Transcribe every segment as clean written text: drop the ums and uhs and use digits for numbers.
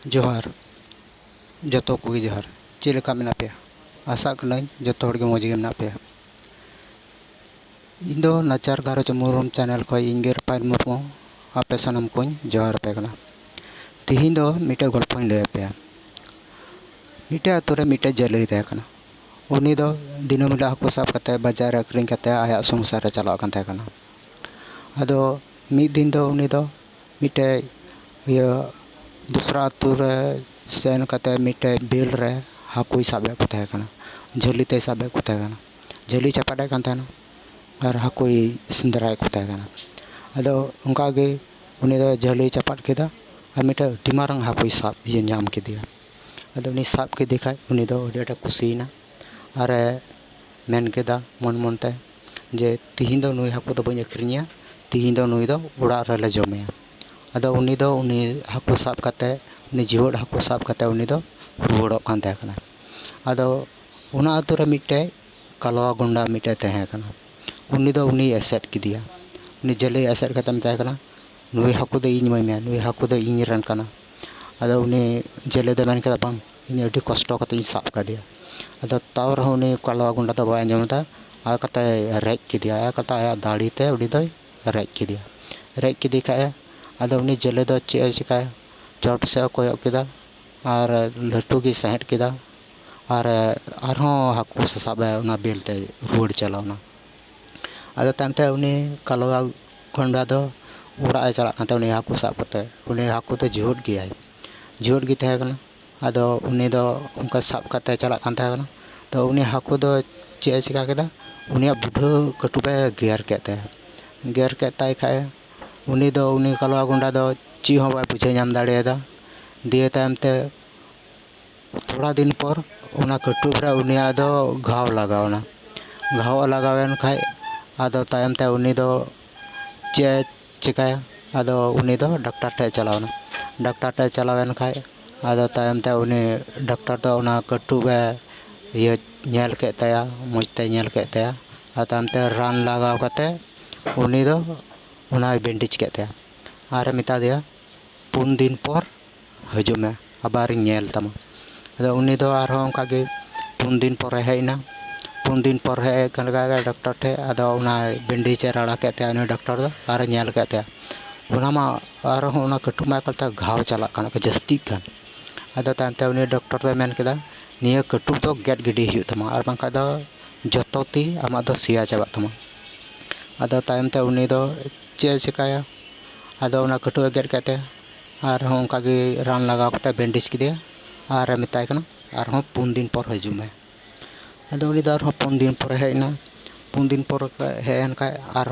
जोहार जतो को जोहार चेक लेका मेना पे आशा कनाई जतो हड़ के मौज गे मेना पे इन दो नाचार घारोच मुरुम चैनल को इंगे पायल मुर्मू आपे सानम को जोहार पे कना तिहिन दो मिटे गल्प लय पे मिटे आतु रे मिटे जलई तहे कना उनी दो दिनम हिला हाकु साब कते बाजार अक्रिंग कते आया संसार रे चलाव कान तहे कना आदो मिद दिन दो उनी दो मिटे दूसरा आतु रे सेन कते मिटे बिल रे हाकु साबे को तहे कना झली ते साबे को तहे कना झली चपाडे कान तहे और हाकु सिंदराय को तहे कना आदो उनका गे उनी दो झली चपाट केदा और मिटे टिमारंग हाकु साब ये नाम केदिया आदो उनी साब केदे खाय उनी दो अडेटा कुसीना और मेन केदा मन मनते जे तिहिन दो नुई हाकु दो बኝ अखरिनिया तिहिन दो नुई दो उड़ा रे ले जमेया आदो उनी दो उनी हाकु साब कते उनी जीवड़ हाकु साब कते उनी दो रुवड़ो कान तहे कना आदो उना आतु रे मिटे कालवा गुंडा मिटे तहे कना उनी दो उनी एसेट किदिया उनी जले एसेट कते मताय कना नुई हाकु दो इñ मय मे नुई हाकु दो इñ रन कना आदो उनी जले दो मेन केदा बांग इñ अडी कष्ट कते इñ साब कादिया आदो ताव रह उनी कालवा गुंडा दो बाय अंजमदा आ कते रेज किदिया आ कते आया दाड़ी ते उडी दो रेज किदिया रेज किदि खाय आदो उनी जले दो चे चिकाय चोट से कोयो केदा और लटू की सहेट केदा और हाकु साबे उना बेलते रुवड़ चलावना आदो तामते उनी कालवा गुंडा दो उड़ा चला कानते उनी हाकु साब कते उनी हाकु तो झूठ गी तहे कना आदो उनी दो उनका साब कते चला कान तहे कना तो उनी हाकु दो चे चिका केदा उनी बुढ़ा कटुबे गेर के ताय खाय उनी दो उनी कालवा गुंडा दो ची हो बाय बुझे नाम दाड़ेदा दिए तायमते थोड़ा दिन पर उना कटुब रे उनिया दो घाव लगावेन खाय आदो तायमते उनी दो चे चिकाय आदो उनी दो डॉक्टर ठे चलावेन खाय आदो तायमते उनी डॉक्टर दो उना कटुबे ये नेल के तया मजते नेल के तया आ तायमते रान लगाव कते उनी दो उना बेंडेज के तया आरे मिता दिया 3 दिन पर हजू में आबार नेल तमा आदो उनी दो आरो उनका गे 3 दिन पर हेना 3 दिन पर हे कनगा डॉक्टर ठे आदो उना बेंडेज राड़ा के तया उनी डॉक्टर दो आरे नेल के तया उना मा आरो उना कटु मा कलता घाव चला कान जस्ती कान आदो तांते उनी डॉक्टर दो मेन केदा निया कटु दो गेट गिडी हुई तमा और बांका दो जतो ती आमा दो सिया चाबा तमा आदो तायमते उनी दो चे चिकाया आदो उना कटु गेट केते और उनका गे रान लगाव कते बेंडेज किदिया और मिताय कना और 4 दिन पर हजू में आदो उनी दो 4 दिन पर हेना 4 दिन पर हेन का और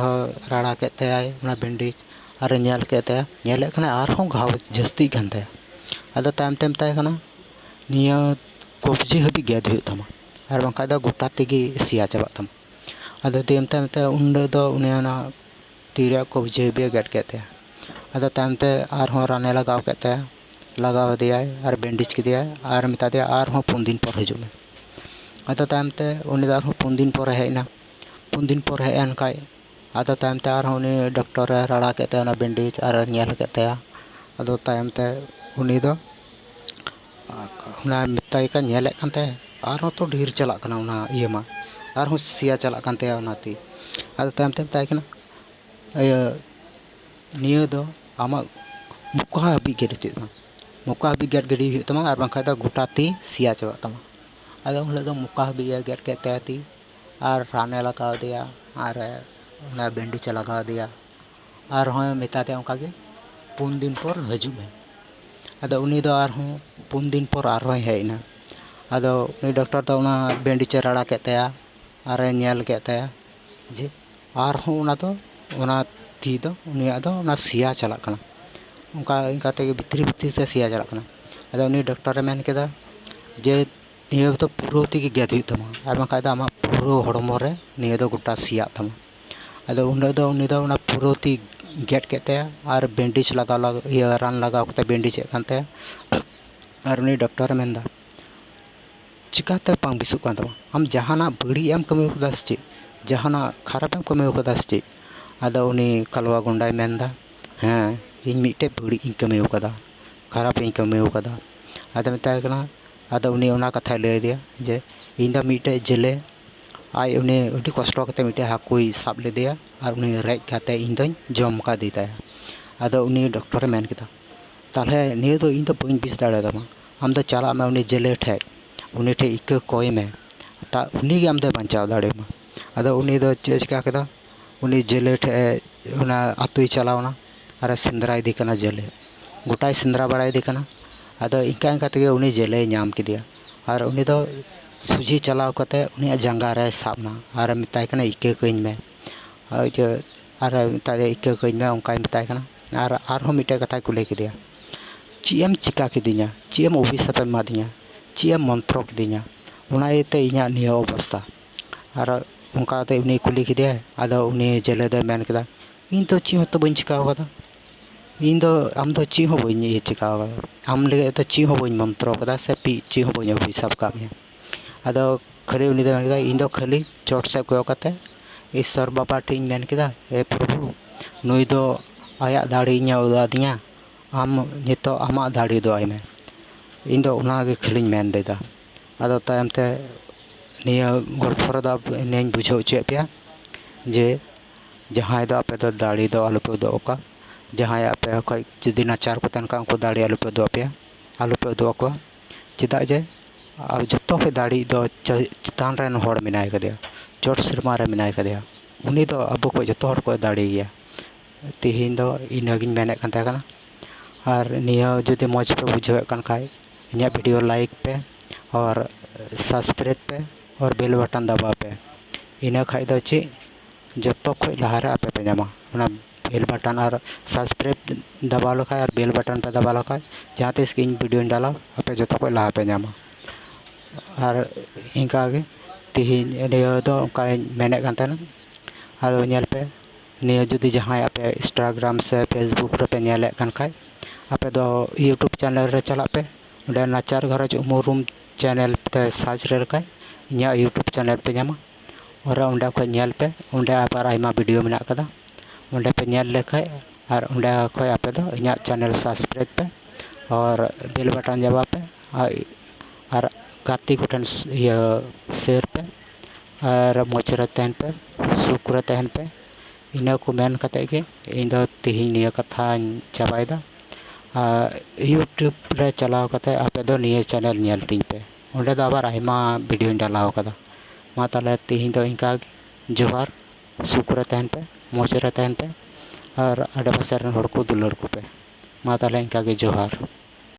राड़ा केते आय उना बेंडेज और नेल केते नेले कना और घाव जस्ती गंते आदो तायमते मिताय कना निया कब्जी हबी गेद हुई तमा और बांका दो गोटा तेगी सिया चाबा तमा आदो तेमते मते उंडे दो उनी ना तीरे कब्जी हबी गेद केते आदो तायमते और राने लगाव केते लगाव दिया और बेंडेज किदिया और मिता दिया और 4 दिन पर हजू में आदो तायमते उनी दो 4 दिन पर हेना 4 दिन पर हेन खाय आदो तायमते और उनी डॉक्टर राड़ा केते ना बेंडेज और नेल केते आदो तायमते उनी दो उना मिताय का नेले कानते और तो ढेर चला कना उना इयमा और सिया चला कानते उनाती आदो तायमते मिताय कना निया दो आमा मुका हबी गेड तमा मुका हबी गेड गडी हुई तमा और बांका दो गोटा ती सिया चाबा तमा आदो उन दो मुका हबी गेड के तयाती और राने लगाव दिया और उना बेंडेज लगाव दिया और मिता दे उनका गे 4 दिन पर हजू में आदो उनी दो और 4 दिन पर और हेना आदो उनी डॉक्टर दो उना बेंडेज राड़ा के तया और नेल के तया जे और उना दो उना ती दो उनी दो उना सिया चला कना उनका इनका ते भित्री से सिया चला कना आदो उनी डॉक्टर मेन केदा जे निया तो पूरा ती गेद हुई तमा और बांका दा आमा पूरा हड़मो रे निया दो गोटा सिया तमा आदो उंडे दो उनी दो उना पूरा ती गेट के तया और बेंडेज लगाव ये रान लगाव कते बेंडेज कानते और उनी डॉक्टर मेनदा चिकाते पांग बिसु कान तमा हम जहाना बड़ी एम कमी कदा से जहाना खराब एम कमी कदा से आदो उनी कालवा गुंडाय मेनदा हाँ इन मिटे बड़ी इन कमी कदा खराब ᱤᱧ ᱠᱟᱹᱢᱤ ᱟᱠᱟᱫᱟ ᱟᱫᱚ ᱢᱮᱛᱟᱭ ᱠᱟᱱᱟ ᱟᱫᱚ ᱩᱱᱤ ᱚᱱᱟ ᱠᱟᱛᱷᱟᱭ ᱞᱟᱹᱭ ᱟᱫᱮᱭᱟ ᱡᱮ ᱤᱧ ᱫᱚ ᱢᱤᱫᱴᱮᱡ ᱡᱮᱞᱮ ᱟᱡ ᱩᱱᱤ ᱟᱹᱰᱤ ᱠᱚᱥᱴᱚ ᱠᱟᱛᱮ ᱢᱤᱫᱴᱮᱡ ᱦᱟᱹᱠᱩᱭ ᱥᱟᱵ ᱞᱮᱫᱮᱭᱟ ᱟᱨ ᱩᱱᱤ ᱨᱮᱡ ᱠᱟᱛᱮ ᱤᱧ ᱫᱚᱧ ᱡᱚᱢ ᱠᱟᱫᱮ ᱛᱟᱭᱟ ᱟᱫᱚ ᱩᱱᱤ ᱰᱚᱠᱴᱚᱨᱮ ᱢᱮᱱ ᱠᱮᱫᱟ ᱛᱟᱦᱚᱞᱮ ᱱᱤᱭᱟᱹ ᱫᱚ ᱤᱧ ᱫᱚ ᱵᱟᱹᱧ ᱵᱤᱥ ᱫᱟᱲᱮᱭᱟᱫᱟᱢᱟ ᱟᱢ ᱫᱚ ᱪᱟᱞᱟᱜ ᱢᱮ ᱩᱱᱤ ᱡᱮᱞᱮ ᱴᱷᱮᱡ ᱩᱱᱤ ᱴᱷᱮᱡ ᱤᱠᱟᱹ ᱠᱚᱭ ᱢᱮ ᱩᱱᱤᱜᱮ ᱟᱢ ᱫᱚᱭ ᱵᱟᱧᱪᱟᱣ ᱫᱟᱲᱮᱭᱟᱢᱟ ᱟᱫᱚ ᱩᱱᱤ ᱫᱚ ᱪᱮᱫ ᱮ ᱪᱤᱠᱟ ᱠᱮᱫᱟ ᱩᱱᱤ ᱡᱮᱞᱮ ᱴᱷᱮᱡ ᱚᱱᱟ ᱟᱛᱳᱭ ᱪᱟᱞᱟᱣᱱᱟ ᱟᱨ ᱥᱮᱸᱫᱽᱨᱟ ᱤᱫᱤ ᱠᱟᱱᱟ ᱡᱮᱞᱮ ᱜᱚᱴᱟᱭ ᱥᱮᱸᱫᱽᱨᱟ ᱵᱟᱲᱟᱭᱮᱫᱮ ᱠᱟᱱᱟ ᱟᱫᱚ ᱤᱱᱠᱟ ᱛᱮᱜᱮ ᱩᱱᱤ ᱡᱮᱞᱮᱭ ᱧᱟᱢ ᱠᱮᱫᱮᱭᱟ ᱟᱨ ᱩᱱᱤ ᱫᱚ ᱥᱚᱡᱷᱮ ᱪᱟᱞᱟᱣ ᱠᱟᱛᱮ ᱩᱱᱤᱭᱟᱜ ᱡᱟᱸᱜᱟ ᱨᱮᱭ ᱥᱟᱵ ᱮᱱᱟ ᱟᱨ ᱢᱮᱛᱟᱭ ᱠᱟᱱᱟ ᱤᱠᱟᱹ ᱠᱟᱹᱧ ᱢᱮ ᱟᱨ ᱢᱮᱛᱟᱭ ᱫᱚ ᱤᱠᱟᱹ ᱠᱟᱹᱧ ᱢᱮ ᱚᱱᱠᱟᱭ ᱢᱮᱛᱟᱭ ᱠᱟᱱᱟ ᱟᱨ ᱟᱨᱦᱚᱸ ᱢᱤᱫᱴᱮᱡ ᱠᱟᱛᱷᱟᱭ ᱠᱩᱞᱤ ᱠᱮᱫᱮᱭᱟ ᱪᱮᱫ ᱮᱢ ᱪᱤᱠᱟ ᱠᱤᱫᱤᱧᱟ ᱪᱮᱫ ᱮᱢ ᱚᱵᱷᱤᱥᱟᱯ ᱮᱢ ᱮᱢᱟᱫᱤᱧᱟ ᱪᱮᱫ ᱮᱢ ᱢᱚᱱᱛᱨᱚ ᱠᱤᱫᱤᱧᱟ ᱚᱱᱟ ᱤᱭᱟᱹᱛᱮ ᱤᱧᱟᱹᱜ ᱱᱤᱭᱟᱹ ᱚᱵᱚᱥᱛᱷᱟ ᱟᱨ ᱚᱱᱠᱟ ᱠᱟᱛᱮ ᱩᱱᱤ ᱠᱩᱞᱤ ᱠᱮᱫᱮᱭᱟᱭ ᱟᱫᱚ ᱩᱱᱤ ᱡᱮᱞᱮ ᱫᱚᱭ ᱢᱮᱱ ᱠᱮᱫᱟ ᱤᱧ ᱫᱚ ᱪᱮᱫ ᱦᱚᱸᱛᱚ ᱵᱟᱹᱧ ᱪᱤᱠᱟᱹ ᱟᱠᱟᱫᱟ ᱤᱧ ᱫᱚ ᱟᱢ ᱫᱚ ᱪᱮᱫ ᱦᱚᱸ ᱵᱟᱹᱧ ᱪᱤᱠᱟᱹ ᱟᱠᱟᱫᱟ ᱟᱢ ᱞᱟᱹᱜᱤᱫ ᱫᱚ ᱪᱮᱫ ᱦᱚᱸ ᱵᱟᱹᱧ ᱢᱚᱱᱛᱨᱚ ᱟᱠᱟᱫᱟ ᱥᱮ ᱪᱮᱫ ᱦᱚᱸ ᱵᱟᱹᱧ ᱚᱵᱷᱤᱥᱟᱯ ᱟᱠᱟᱫ ᱢᱮᱭᱟ ᱟᱫᱚ ᱠᱷᱟᱹᱞᱤ ᱩᱱᱤ ᱫᱚᱭ ᱢᱮᱱ ᱠᱮᱫᱟ ᱤᱧ ᱫᱚ ᱠᱷᱟᱹᱞᱤ ᱪᱚᱴ ᱥᱮᱫ ᱠᱚᱭᱚᱜ ᱠᱟᱛᱮ ᱤᱥᱥᱚᱨ ᱵᱟᱵᱟ ᱴᱷᱮᱡ ᱤᱧ ᱢᱮᱱ ᱠᱮᱫᱟ ᱦᱮ ᱯᱨᱚᱵᱷᱩ ᱱᱩᱭ ᱫᱚ ᱟᱭᱟᱜ ᱫᱟᱲᱮ ᱤᱧᱮ ᱩᱫᱩᱜ ᱟᱹᱫᱤᱧᱟ ᱟᱢ ᱱᱤᱛᱚᱜ ᱟᱢᱟᱜ ᱫᱟᱲᱮ ᱩᱫᱩᱜ ᱟᱭ ᱢᱮ ᱤᱧ ᱫᱚ ᱚᱱᱟᱜᱮ ᱠᱷᱟᱹᱞᱤᱧ ᱢᱮᱱ ᱞᱮᱫᱟ ᱟᱫᱚ ᱛᱟᱭᱚᱢ te ᱱᱤᱭᱟᱹ ᱜᱚᱞᱯᱷᱚ ᱨᱮᱫᱚ ᱤᱧᱤᱧ ᱵᱩᱡᱷᱟᱹᱣ ᱦᱚᱪᱚᱭᱮᱫ ᱯᱮᱭᱟ ᱡᱮ ᱡᱟᱦᱟᱸᱭ ᱫᱚ ᱟᱯᱮ ᱫᱚ ᱫᱟᱲᱮ ᱫᱚ ᱟᱞᱚᱯᱮ ᱩᱫᱩᱜ ᱟᱠᱚᱣᱟ ᱡᱟᱦᱟᱸᱭ ᱟᱯᱮ ᱠᱷᱚᱡ ᱡᱩᱫᱤ ᱱᱟᱪᱟᱨ ᱠᱚ ᱛᱟᱦᱮᱱ ᱠᱷᱟᱱ ᱩᱱᱠᱩ ᱫᱟᱲᱮ ᱟᱞᱚᱯᱮ ᱩᱫᱩᱜ ᱟᱯᱮᱭᱟ ᱟᱞᱚᱯᱮ ᱩᱫᱩᱜ ᱟᱠᱚᱣᱟ ᱪᱮᱫᱟᱜ ᱡᱮ ᱡᱚᱛᱚ ᱠᱷᱚᱡ ᱫᱟᱲᱮ ᱫᱚ ᱪᱮᱛᱟᱱ ᱨᱮᱱ ᱦᱚᱲ ᱢᱮᱱᱟᱭ ᱠᱟᱫᱮᱭᱟ ᱪᱚᱴ ᱥᱮᱨᱢᱟ ᱨᱮ ᱢᱮᱱᱟᱭ ᱠᱟᱫᱮᱭᱟ ᱩᱱᱤ ᱫᱚ ᱟᱵᱚ ᱠᱷᱚᱡ ᱡᱚᱛᱚ ᱦᱚᱲ ᱠᱷᱚᱡ ᱫᱟᱲᱮ ᱜᱮᱭᱟ ᱛᱮᱦᱮᱧ ᱫᱚ ᱤᱱᱟᱹᱜᱤᱧ ᱢᱮᱱᱮᱫ ᱠᱟᱱ ᱛᱟᱦᱮᱸ ᱠᱟᱱᱟ ᱟᱨ ᱱᱤᱭᱟᱹ ᱡᱩᱫᱤ ᱢᱚᱡᱽ ᱯᱮ ᱵᱩᱡᱷᱟᱹᱣᱮᱫ ᱠᱟᱱ ᱠᱷᱟᱡ इन्हें वीडियो लाइक पे और सब्सक्राइब पे और बेल बटन दबाव पे इन्हें खाई दो ची जो खो लहारे आपे पे नामा बेल बटन और सब्सक्राइब दबा लो और बेल बटन पे दबा लो जहाँ तीस की वीडियो डाला आपे जो खो लहा पे नामा और इनका आगे तीन मेने अदो नेल पे निया जुदी जहाँ आपे इंस्टाग्राम से फेसबुक रे पे नेले कान खाय आपे दो यूट्यूब चैनल रे चला पे उडे नाचार घरज उमुरुम चैनल पे सर्च रे रखाय इन्या यूट्यूब चैनल पे नामा और उंडे खो नेल पे उंडे आबार आयमा वीडियो मेना कदा उंडे पे नेल लेखाय और उंडे खो आपे दो इन्या चैनल सब्सक्राइब पे और बेल बटन दबा पे और गाती कोठन ये शेयर पे और मोचरे तहन पे सुक्र तहन पे इना को मेन कते के इन दो तिहिं निया कथा चाबायदा यूट्यूब रे चलाव कते आपे दो निया चैनल नेल तिन पे उंडे दो आबार आयमा वीडियो डालाव कदा मा ताले तिहिं दो इनका जोहार सुक्र तहन पे मोचरे तहन पे और आडे पासे रन हड़ को दुलर को पे मा ताले इनका जोहार।